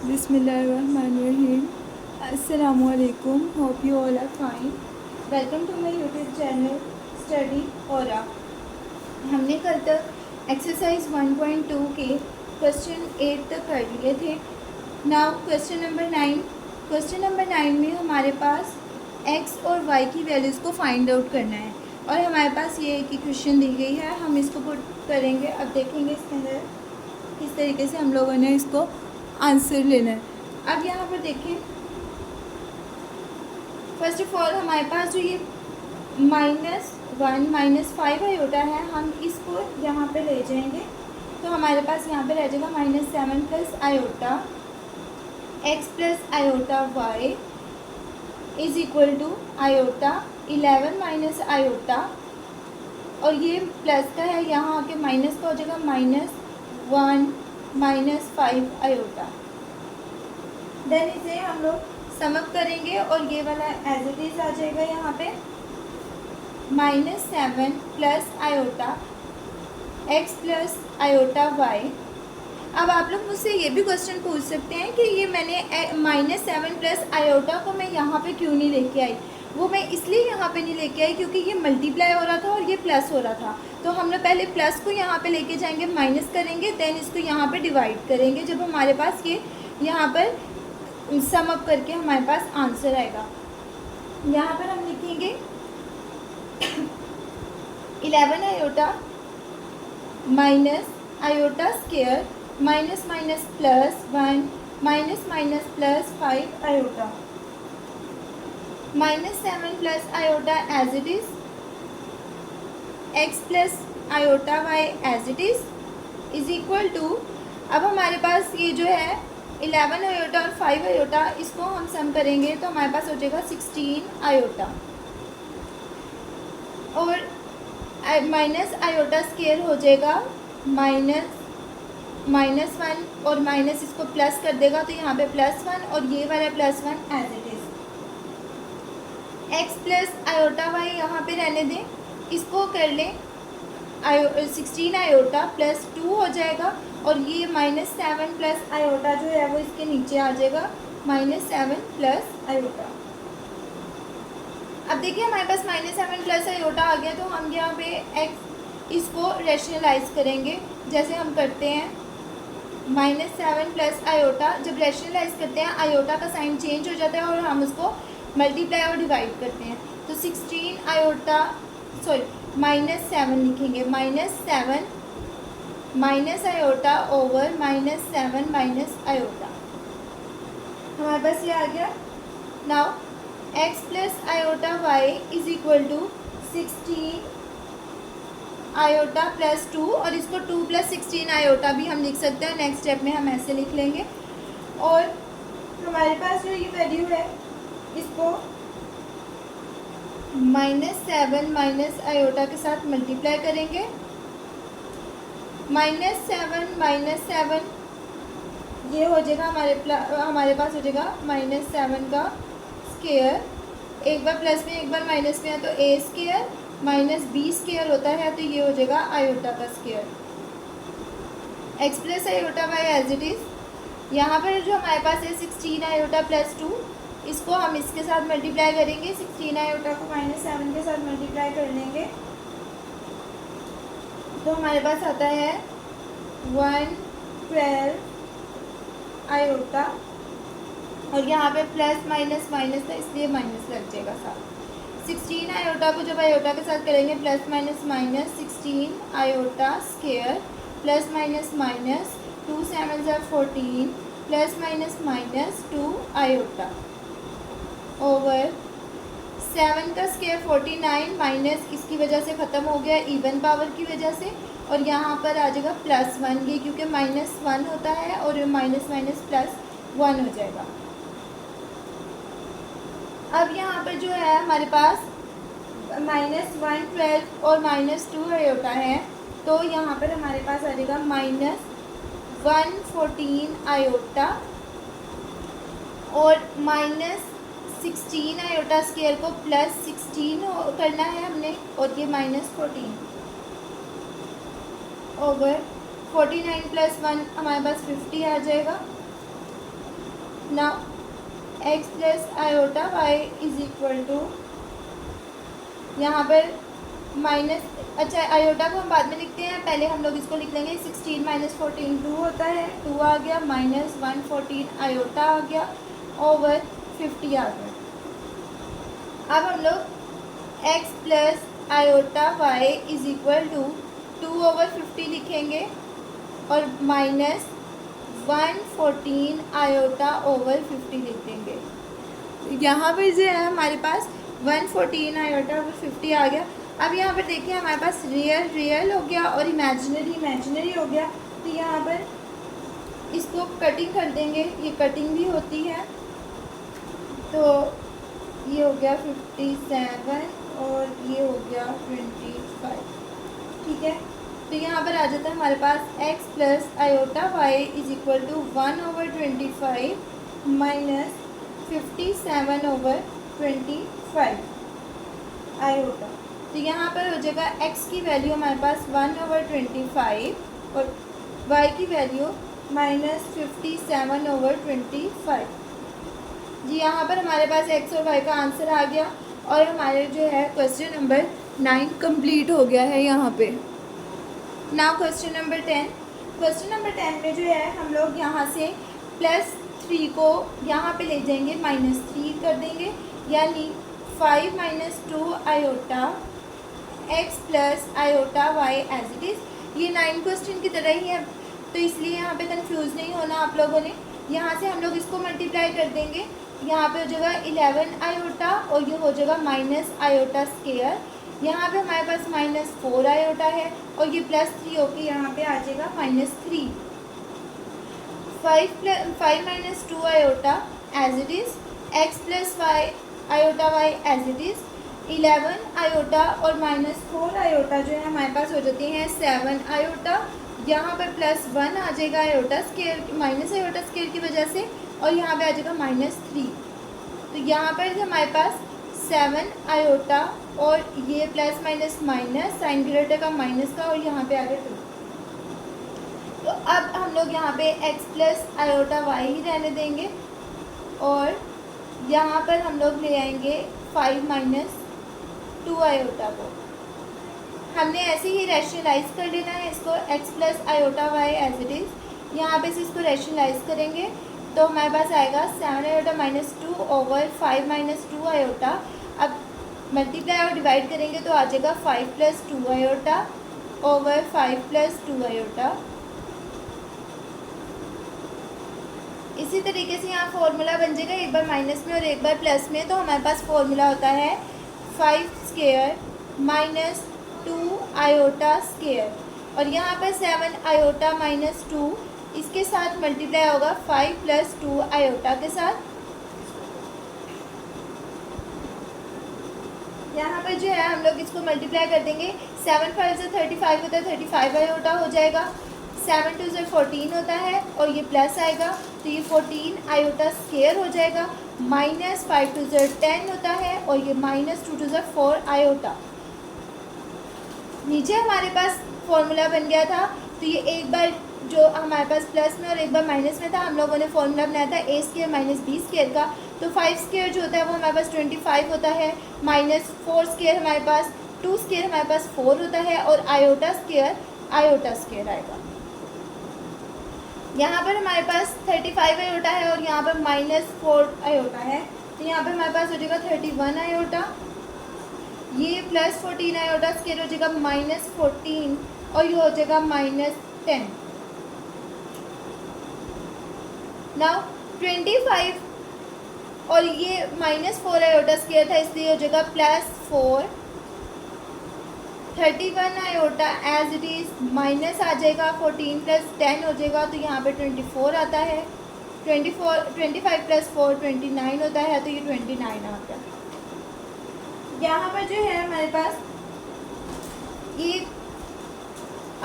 Bismillahirrahmanirrahim. Assalamualaikum. Hope you all are fine. Welcome to my YouTube channel Study Aura. हमने कल तक exercise 1.2 के question 8 तक कर लिए थे. नाउ क्वेश्चन नंबर 9 में हमारे पास x और y की वैल्यूज़ को फाइंड आउट करना है और हमारे पास ये एक इक्वेशन दी गई है. हम इसको पुट करेंगे. अब देखेंगे इसके अंदर किस तरीके से हम लोगों ने इसको आंसर लेना है. अब यहाँ पर देखें, फर्स्ट ऑफ ऑल हमारे पास जो ये -1 -5 आयोटा है, हम इसको यहाँ पे ले जाएंगे तो हमारे पास यहाँ पे रह जाएगा -7 plus iota x plus iota y is equal to iota 11 minus iota, और ये प्लस का है, यहाँ आके माइनस का हो जाएगा -1 -5 आयोटा. देन इसे हम लोग समअप करेंगे और ये वाला एज इट इज आ जाएगा. यहाँ पे -7 plus iota x plus iota y. अब आप लोग मुझसे ये भी क्वेश्चन पूछ सकते हैं कि ये मैंने -7 प्लस आयोटा को मैं यहाँ पे क्यों नहीं लेके आई. वो मैं इसलिए यहाँ पे नहीं लेके आई क्योंकि ये मल्टीप्लाई हो रहा था और ये प्लस हो रहा था. तो हम लोग पहले प्लस को यहाँ पे लेके जाएंगे, माइनस करेंगे, देन इसको यहाँ पे डिवाइड करेंगे. जब हमारे पास ये यहाँ पर सम अप करके हमारे पास आंसर आएगा. यहाँ पर हम लिखेंगे 11 iota minus iota square minus minus plus 1 minus minus plus 5 iota -7 plus iota as it is, x plus iota y as it is equal to. अब हमारे पास ये जो है 11 आयोटा और 5 आयोटा, इसको हम सम करेंगे तो हमारे पास हो जाएगा 16 आयोटा, और माइनस आयोटा स्क्वायर हो जाएगा -1 और माइनस इसको प्लस कर देगा तो यहाँ पे +1 और ये वाला +1 as it is. x plus iota y यहाँ पे रहने दें, इसको कर लें 16 आयोटा प्लस 2 हो जाएगा, और ये -7 प्लस आयोटा जो है वो इसके नीचे आ जाएगा -7 प्लस आयोटा. अब देखिए हमारे पास -7 प्लस आयोटा आ गया, तो हम यहाँ पे x इसको रेशनलाइज करेंगे जैसे हम करते हैं. -7 प्लस आयोटा जब रेशनलाइज करते हैं आयोटा का साइन चेंज हो जाता है और हम उसको मल्टीप्लाई और डिवाइड करते हैं. तो 16 आयोटा -7 लिखेंगे, -7 minus iota over -7 minus iota. हमारे पास ये आ गया. Now x plus iota y is equal to 16 iota plus 2, और इसको 2 प्लस 16 आयोटा भी हम लिख सकते हैं. नेक्स्ट स्टेप में हम ऐसे लिख लेंगे, और हमारे पास जो ये वैल्यू है इसको -7 माइनस आयोटा के साथ मल्टीप्लाई करेंगे. -7 माइनस 7 ये हो जाएगा हमारे पास हो जाएगा -7 का स्क्वायर. एक बार प्लस में एक बार माइनस में है तो a square minus b square होता है, तो ये हो जाएगा आयोटा का square. x plus iota y as it is. यहाँ पर जो हमारे पास है 16 आयोटा प्लस 2, इसको हम इसके साथ मल्टीप्लाई करेंगे. 16 आयोटा को -7 के साथ मल्टीप्लाई कर लेंगे तो हमारे पास आता है 112 आयोटा, और यहाँ पे प्लस माइनस माइनस था इसलिए माइनस लग जाएगा साथ. 16 आयोटा को जब आयोटा के साथ करेंगे plus minus minus 16 iota square plus minus minus 2 7 14 plus minus minus 2 iota over 7 का स्क्वायर 49 माइनस इसकी वजह से ख़त्म हो गया इवन पावर की वजह से, और यहाँ पर आ जाएगा +1, ये क्योंकि -1 होता है और माइनस माइनस +1 हो जाएगा. अब यहाँ पर जो है हमारे पास -112 और -2 आयोटा है, तो यहाँ पर हमारे पास आ जाएगा -114 आयोटा और -16 आयोटा स्क्वायर को +16 करना है हमने, और ये -14 ओवर 49 + 1 हमारे पास 50 आ जाएगा. Now x plus iota y is equal to, यहाँ पर माइनस, अच्छा आयोटा को हम बाद में लिखते हैं, पहले हम लोग इसको लिख लेंगे 16 माइनस 14 2 होता है, 2 आ गया, माइनस 114 आयोटा आ गया, ओवर 50 आ गया। अब हम लोग x plus iota y is equal to 2 over 50 लिखेंगे और माइनस 114 आयोटा ओवर 50 लिख देंगे। यहाँ पर जो है हमारे पास 114 आयोटा ओवर 50 आ गया। अब यहाँ पर देखिए हमारे पास रियल रियल हो गया और इमेजिनरी इमेजिनरी हो गया, तो यहाँ पर इसको कटिंग कर देंगे, ये कटिंग भी होती है, तो ये हो गया 57 और ये हो गया 25, ठीक है। तो यहाँ पर आ जाता है हमारे पास x plus iota y is equal to 1 over 25 minus 57 over 25 iota. तो यहाँ पर हो जाएगा x की वैल्यू हमारे पास 1 ओवर 25 और y की वैल्यू माइनस 57 ओवर 25। जी यहाँ पर हमारे पास x और y का आंसर आ गया और हमारे जो है क्वेश्चन नंबर 9 कंप्लीट हो गया है यहाँ पे। Now question number 10। Question number 10 में जो है हम लोग यहाँ से +3 को यहाँ पे ले जाएंगे, -3 कर देंगे, यानी 5 minus 2 iota x plus iota y as it is. ये 9 क्वेश्चन की तरह ही है, तो इसलिए यहाँ पे कंफ्यूज नहीं होना आप लोगों ने। यहाँ से हम लोग इसको मल्टीप्लाई कर देंगे, यहाँ पे हो जाएगा 11 आयोटा और ये हो जाएगा माइनस आयोटा स्केयर। यहाँ पे हमारे पास -4 आयोटा है और ये +3 होके यहाँ पे आ जाएगा -3। 5 minus 2 iota as it is, x plus y iota y as it is, 11 iota और -4 आयोटा जो है हमारे पास हो जाती हैं 7 आयोटा। यहाँ पर +1 आ जाएगा iota square, minus iota square की वजह से, और यहाँ पे आ जाएगा -3। तो यहाँ पर हमारे पास 7 आयोटा और ये plus minus minus, sign greater का माइनस का, और यहाँ पे आ गया 2। तो अब हम लोग यहाँ पे x plus iota why he रहने देंगे और यहाँ पर हम लोग ले आएंगे 5 माइनस 2 आयोटा को। हमने ऐसे ही रैशनलाइज कर लेना है इसको, x plus iota y as it is. यहाँ पे से इसको रैशनलाइज करेंगे तो हमारे पास आएगा 7 iota minus 2 over 5 minus 2 iota. अब मल्टीप्लाई और डिवाइड करेंगे तो आ जाएगा 5 plus 2 iota over 5 plus 2 iota. इसी तरीके से यहाँ फॉर्मूला बन जाएगा, एक बार माइनस में और एक बार प्लस में, तो हमारे पास फॉर्मूला होता है 5 स्केयर माइनस 2 आयोटा स्केयर, और यहाँ पर 7 आयोटा माइनस 2 इसके साथ मल्टीप्लाई होगा 5 प्लस 2 आयोटा के साथ। यहाँ पर जो है हम लोग इसको मल्टीप्लाई कर देंगे, 7 5 से 35 होता है, 35 आयोटा हो जाएगा, 7 2 से 14 होता है और ये प्लस आएगा तो ये 14 आयोटा स्केयर हो जाएगा, माइनस 5 2 से 10 होता है और ये माइनस 2 2 से 4 आयोटा। नीचे हमारे पास फॉर्मूला बन गया था, तो ये एक बार जो हमारे पास प्लस में और एक बार माइनस में था, हम लोगों ने फॉर्मूला बनाया था a square minus b square का। तो 5 स्केयर जो होता है वो हमारे पास 25 होता है, माइनस 4 स्केयर हमारे पास 2 स्केयर हमारे पास 4 होता है और आयोटा स्केयर आएगा। यहाँ पर हमारे पास 35 आयोटा है और यहाँ पर -4 आयोटा है, तो यहाँ पर हमारे पास हो जाएगा 31 आयोटा, ये प्लस 14 आयोटा स्केयर हो जाएगा -14 और ये हो जाएगा -10। नाउ 25 और ये -4 आयोटा स्केयर था इसलिए हो जाएगा +4, 31 iota as it is minus आ जाएगा, 14 + 10 हो जाएगा तो यहाँ पे 24 आता है, 25 + 4 29 होता है तो ये 29 आता है। यहाँ पर जो है हमारे पास ये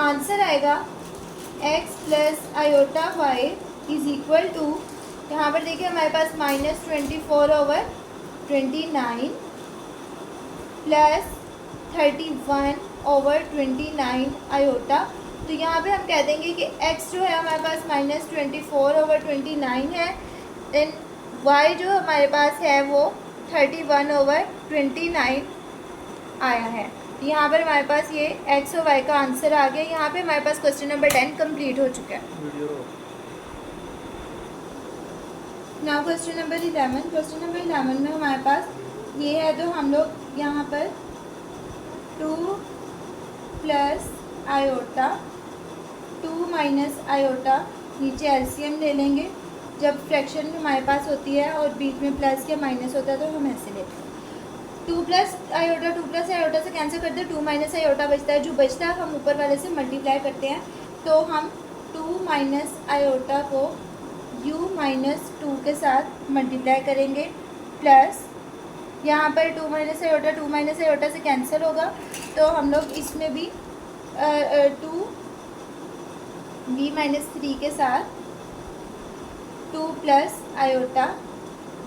आंसर आएगा x plus iota y is equal to, यहाँ पर देखिए हमारे पास -24 ओवर 29 प्लस 31 ओवर 29 आयोटा। तो यहाँ पे हम कह देंगे कि x जो है हमारे पास -24 ओवर 29 है देन y जो हमारे पास है वो 31/29 आया है। यहाँ पर हमारे पास ये x और y का आंसर आ गया। यहाँ पे हमारे पास क्वेश्चन नंबर 10 कंप्लीट हो चुका है। Now question number 11। Question number 11 में हमारे पास ये है, तो हम लोग यहाँ पर 2 प्लस आयोटा 2 माइनस आयोटा नीचे एलसीएम ले लेंगे। जब फ्रैक्शन हमारे पास होती है और बीच में प्लस या माइनस होता है तो हम ऐसे लेते हैं। 2 प्लस आयोटा से कैंसिल करते हैं, 2 माइनस आयोटा बचता है। जो बचता है हम ऊपर वाले से मल्टीप्लाई करते हैं, तो हम 2 माइनस आयोटा को u माइनस 2 के साथ मल्टीप्लाई करेंगे, प्लस यहाँ पर 2 माइनस आयोटा से कैंसिल होगा, तो हम लोग इसमें भी 2v माइनस 3 के साथ 2 प्लस आयोटा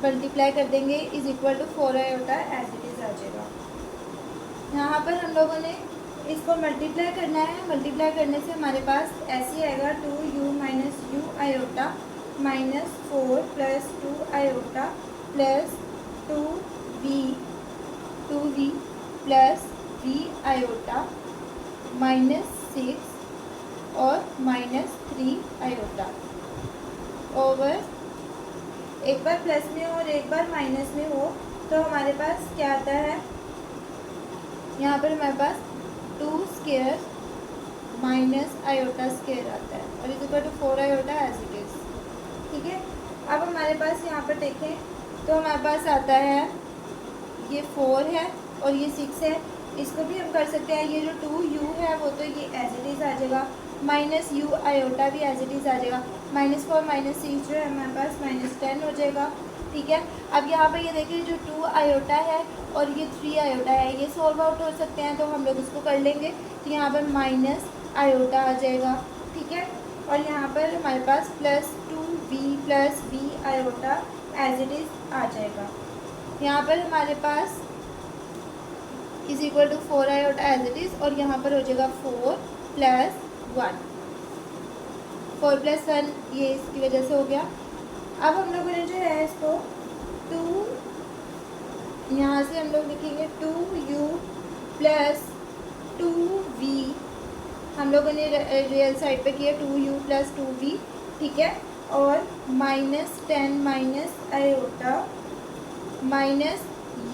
मल्टीप्लाई कर देंगे is equal to 4 iota as it is आ जाएगा। यहाँ पर हम लोगों ने इसको मल्टीप्लाई करना है। मल्टीप्लाई करने से हमारे पास ऐसे आएगा 2u minus u iota minus 4 plus 2 iota plus 2v plus v iota minus 6 और माइनस 3 आयोटा ओवर, एक बार प्लस में और एक बार माइनस में हो तो हमारे पास क्या आता है, यहाँ पर हमारे पास 2 स्क्वायर माइनस आयोटा स्क्वायर आता है और is equal to 4 iota as it is. ठीक है, अब हमारे पास यहाँ पर देखें तो हमारे पास आता है ये 4 है और ये 6 है। इसको भी हम कर सकते हैं, ये जो 2u है वो तो ये एज इट इज़ आ जाएगा, माइनस u आयोटा भी एज इट इज़ आ जाएगा। -4 -6 जो है हमारे पास -10 हो जाएगा। ठीक है, अब यहाँ पर ये देखिए जो 2 आयोटा है और ये 3 आयोटा है, ये सॉल्व आउट हो सकते हैं, तो हम लोग इसको कर लेंगे। तो यहाँ पर माइनस आयोटा आ जाएगा। ठीक है, और यहाँ पर हमारे पास plus 2v iota as it is आ जाएगा। यहाँ पर हमारे पास is equal to 4 iota as it is, और यहाँ पर हो जाएगा 4 प्लस 1, 4 प्लस 1 ये इसकी वजह से हो गया। अब हम लोगों ने जो है इसको 2 यहाँ से हम लोग लिखेंगे 2u प्लस 2v, हम लोगों ने रियल साइड पे किया 2u प्लस 2v। ठीक है, और -10 minus iota minus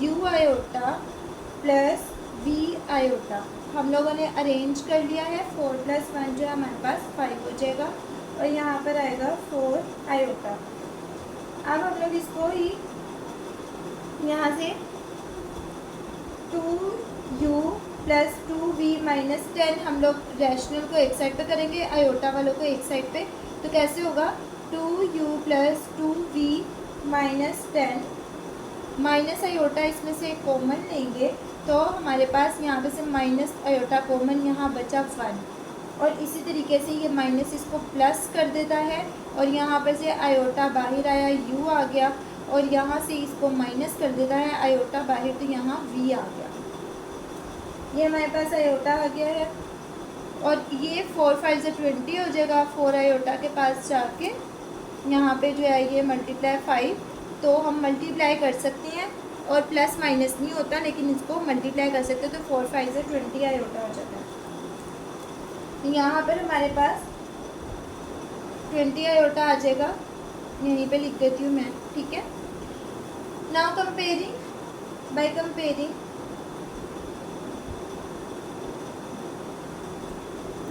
u iota plus v iota हम लोगों ने अरेंज कर लिया है। 4 प्लस 1 जो है हमारे पास 5 हो जाएगा और यहाँ पर आएगा 4 आयोटा। अब हम लोग इसको ही यहाँ से 2u प्लस 2v माइनस 10 हम लोग रैशनल को एक साइड पे करेंगे, आयोटा वालों को एक साइड पे। तो कैसे होगा, 2u plus 2v minus 10, minus iota इसमें से कॉमन लेंगे तो हमारे पास यहाँ पे से माइनस आयोटा कॉमन, यहाँ बचा 1, और इसी तरीके से ये माइनस इसको प्लस कर देता है और यहाँ पे से आयोटा बाहर आया, u आ गया, और यहाँ से इसको माइनस कर देता है आयोटा बाहर, तो यहाँ v आ गया। ये हमारे पास आयोटा आ गया है और ये 4 5 से 20 हो जाएगा। 4 आयोटा के पास जाके यहाँ पे जो है ये मल्टीप्लाई 5, तो हम मल्टीप्लाई कर सकते हैं और प्लस माइनस नहीं होता, लेकिन इसको मल्टीप्लाई कर सकते हैं, तो 4 5 से 20 आयोटा हो जाता है। यहाँ पर हमारे पास 20 आयोटा आ जाएगा, यहीं पे लिख देती हूँ मैं। ठीक है, नाउ कंपेयरिंग, बाय कंपेयरिंग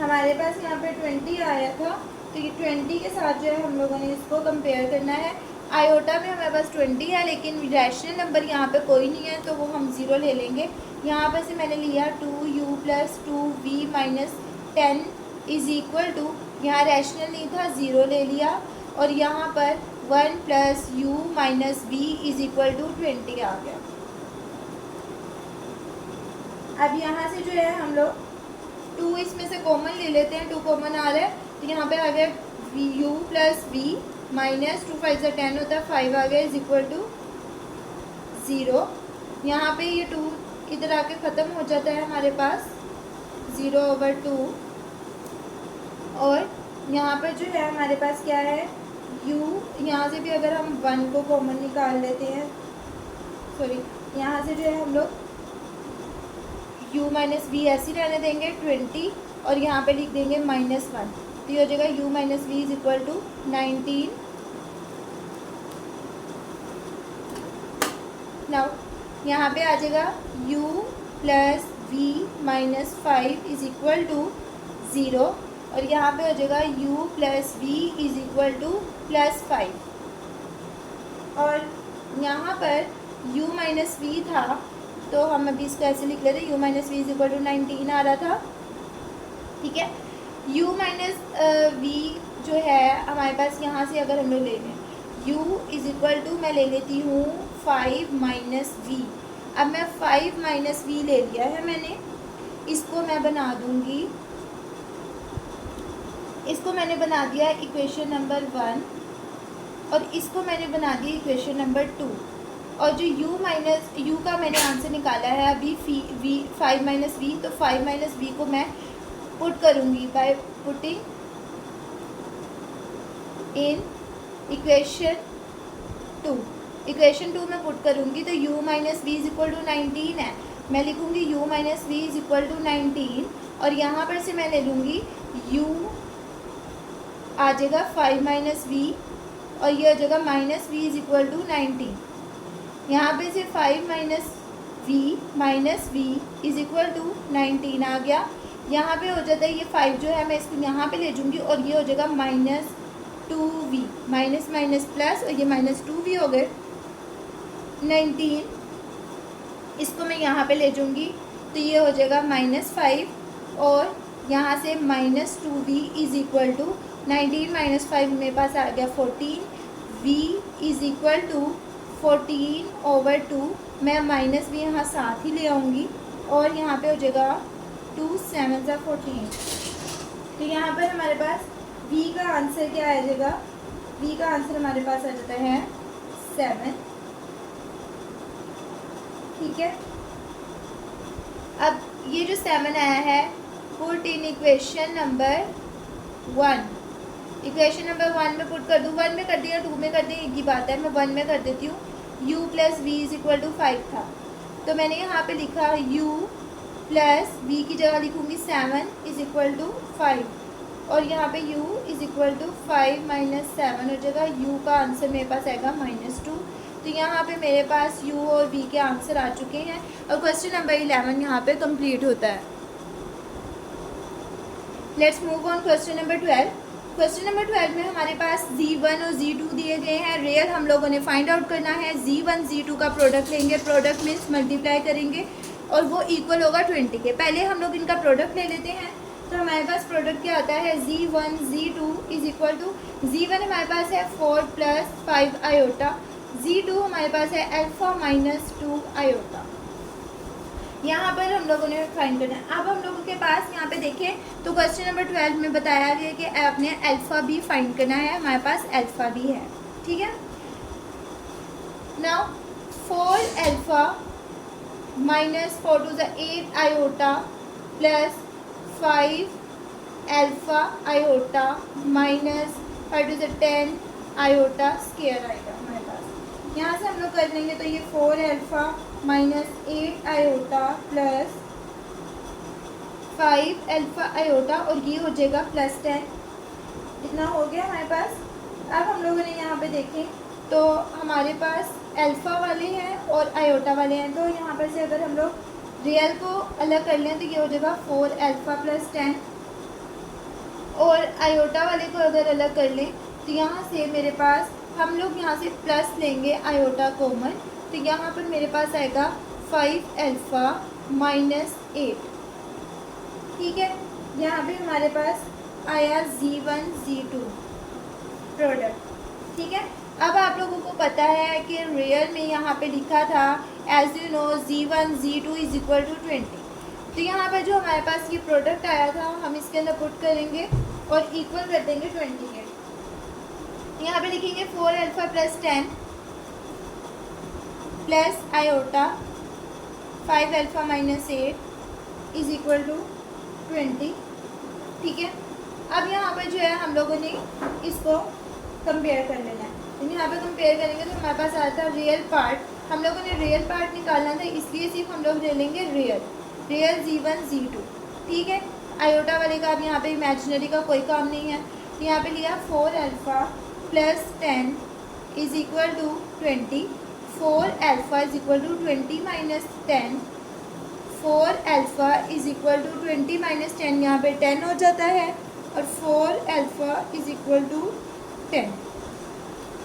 हमारे पास यहाँ पे 20 आया था, तो ये 20 के साथ जो है हम लोगों ने इसको कंपेयर करना है। आयोटा में हमारे पास 20 है, लेकिन रैशनल नंबर यहाँ पे कोई नहीं है, तो वो हम 0 ले लेंगे। यहाँ पर से मैंने लिया 2u plus 2v minus 10 is equal to, यहाँ रैशनल नहीं था 0 ले लिया, और यहाँ पर 1 plus u minus v is equal to 20 आ गया। अब यहाँ से जो है हम लोग 2 इसमें से कॉमन ले लेते हैं, 2 कॉमन आ रहा है, तो यहाँ पे आ गया u प्लस v माइनस 2 5 से 10 होता है, 5 आ गया इज इक्वल टू 0। यहाँ पे ये 2 इधर आके ख़त्म हो जाता है हमारे पास 0/2, और यहाँ पर जो है हमारे पास क्या है u, यहाँ से भी अगर हम 1 को कॉमन निकाल लेते हैं, सॉरी यहाँ से जो है हम लोग u माइनस वी ऐसे रहने देंगे 20 और यहाँ पे लिख देंगे -1, तो ये हो जाएगा u minus v is equal to 19। Now यहाँ पे आ जाएगा u plus v minus 5 is equal to 0 और यहाँ पे हो जाएगा u plus v is equal to +5 और यहाँ पर u माइनस वी था तो हम अभी इसको ऐसे लिख लेते, u minus v is equal to 19 आ रहा था, ठीक है। u माइनस वी जो है हमारे पास यहाँ से अगर हम लोग ले लें u इज इक्वल टू, मैं ले लेती हूँ 5 माइनस वी। अब मैं 5 माइनस वी ले लिया है मैंने, इसको मैं बना दूँगी, इसको मैंने बना दिया इक्वेशन नंबर 1 और इसको मैंने बना दिया इक्वेशन नंबर 2 और जो u का मैंने आंसर निकाला है अभी वी 5 माइनस वी, तो 5 माइनस वी को मैं पुट करूँगी by putting in equation 2। Equation 2 में पुट करूँगी तो u minus v is equal to 19 है, मैं लिखूँगी u minus v is equal to 19 और यहाँ पर से मैं ले लूँगी u आ जाएगा 5 माइनस वी और ये हो जाएगा minus v is equal to 19। यहाँ पे से 5 minus v is equal to 19 आ गया। यहाँ पे हो जाता है ये 5 जो है मैं इसको यहाँ पे ले जाऊँगी और ये हो जाएगा -2v, माइनस माइनस प्लस और ये -2v हो गए 19, इसको मैं यहाँ पे ले जाऊँगी तो ये हो जाएगा -5 और यहाँ से -2v is equal to 19 minus 5 मेरे पास आ गया 14, v इज इक्वल टू 14/2, मैं माइनस भी यहाँ साथ ही ले आऊँगी और यहाँ पे हो जाएगा 2 7 14। तो यहाँ पर हमारे पास v का आंसर क्या आ जाएगा, v का आंसर हमारे पास आ जाता है 7, ठीक है। अब ये जो 7 आया है put in equation number 1, equation number 1 में पुट कर दूँ, 1 में कर दिया 2 में कर दिया एक ही बात है, मैं 1 में कर देती हूँ। u plus v is equal to 5 था तो मैंने यहाँ पे लिखा u प्लस वी की जगह लिखूँगी 7 इज इक्वल टू 5 और यहाँ पे u is equal to 5 minus 7 हो जाएगा, u का आंसर मेरे पास आएगा -2। तो यहाँ पे मेरे पास u और v के आंसर आ चुके हैं और क्वेश्चन नंबर 11 यहाँ पे कंप्लीट होता है। Let's move on question number 12। Question number 12 में हमारे पास z1 और z2 दिए गए हैं, रियल हम लोगों ने फाइंड आउट करना है। z1 z2 का प्रोडक्ट लेंगे, प्रोडक्ट मीन्स मल्टीप्लाई करेंगे और वो इक्वल होगा 20 के। पहले हम लोग इनका प्रोडक्ट ले लेते हैं तो हमारे पास प्रोडक्ट क्या आता है, z1 z2 is equal to z1 हमारे पास है 4 + 5 आयोटा, z2 हमारे पास है अल्फ़ा -2 आयोटा। यहाँ पर हम लोगों ने फाइंड करना है। अब हम लोगों के पास यहाँ पे देखें तो क्वेश्चन नंबर 12 में बताया गया कि आपने अल्फ़ा भी फाइंड करना है, हमारे पास अल्फ़ा भी है, ठीक है। Now 4 alpha -4 to the 8 iota plus 5 alpha iota -5 to the 10 iota square आएगा हमारे पास। यहाँ से हम लोग कर लेंगे तो ये 4 alpha -8 iota plus 5 alpha iota और ये हो जाएगा +10, इतना हो गया हमारे पास। अब हम लोगों ने यहाँ पे देखें तो हमारे पास अल्फ़ा वाले हैं और आयोटा वाले हैं, तो यहाँ पर से अगर हम लोग रियल को अलग कर लें तो ये हो जाएगा 4 अल्फ़ा + 10 और आयोटा वाले को अगर अलग कर लें तो यहाँ से मेरे पास हम लोग यहाँ से प्लस लेंगे आयोटा कॉमन, तो यहाँ पर मेरे पास आएगा 5 अल्फ़ा -8, ठीक है। यहाँ पे हमारे पास आया z1 z2 प्रोडक्ट, ठीक है। अब आप लोगों को पता है कि रियल में यहाँ पे लिखा था as you know z1 z2 is equal to 20, तो यहाँ पर जो हमारे पास ये प्रोडक्ट आया था हम इसके अंदर पुट करेंगे और इक्वल कर देंगे 20 के। यहाँ पे लिखेंगे 4 alpha + 10 plus iota 5 alpha -8 is equal to 20, ठीक है। अब यहाँ पर जो है हम लोगों ने इसको कंपेयर कर लेना है। तो यहाँ पे कंपेयर करेंगे तो हमारे पास आया था रियल पार्ट, हम लोगों ने रियल पार्ट निकालना था, इसलिए सिर्फ हम लोग ले लेंगे रियल Z1 Z2, ठीक है। आयोटा वाले का अब यहाँ पे इमेजिनरी का कोई काम नहीं है। यहाँ पे लिया 4 alpha plus 10 is equal to 20, 4 alpha is equal to 20 minus 10, 4 alpha is equal to 20 minus 10, यहाँ पे 10 हो जाता है, और 4 अल्फ़ा इज इक्वल टू 10।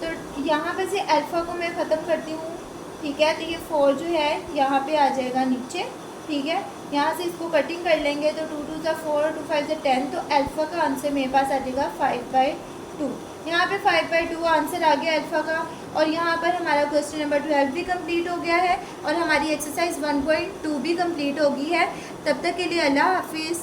तो यहाँ पे से अल्फ़ा को मैं ख़त्म करती हूँ, ठीक है। तो ये 4 जो है यहाँ पे आ जाएगा नीचे, ठीक है। यहाँ से इसको कटिंग कर लेंगे तो 2 2 ज़ा 4, 2 5 ज़ा 10, तो अल्फ़ा का आंसर मेरे पास आ जाएगा 5/2। यहाँ पे 5/2 आंसर आ गया अल्फ़ा का, और यहाँ पर हमारा क्वेश्चन नंबर 12 भी कंप्लीट हो गया है, और हमारी एक्सरसाइज 1.2 भी कंप्लीट हो गई है। तब तक के लिए अल्लाह हाफिज़।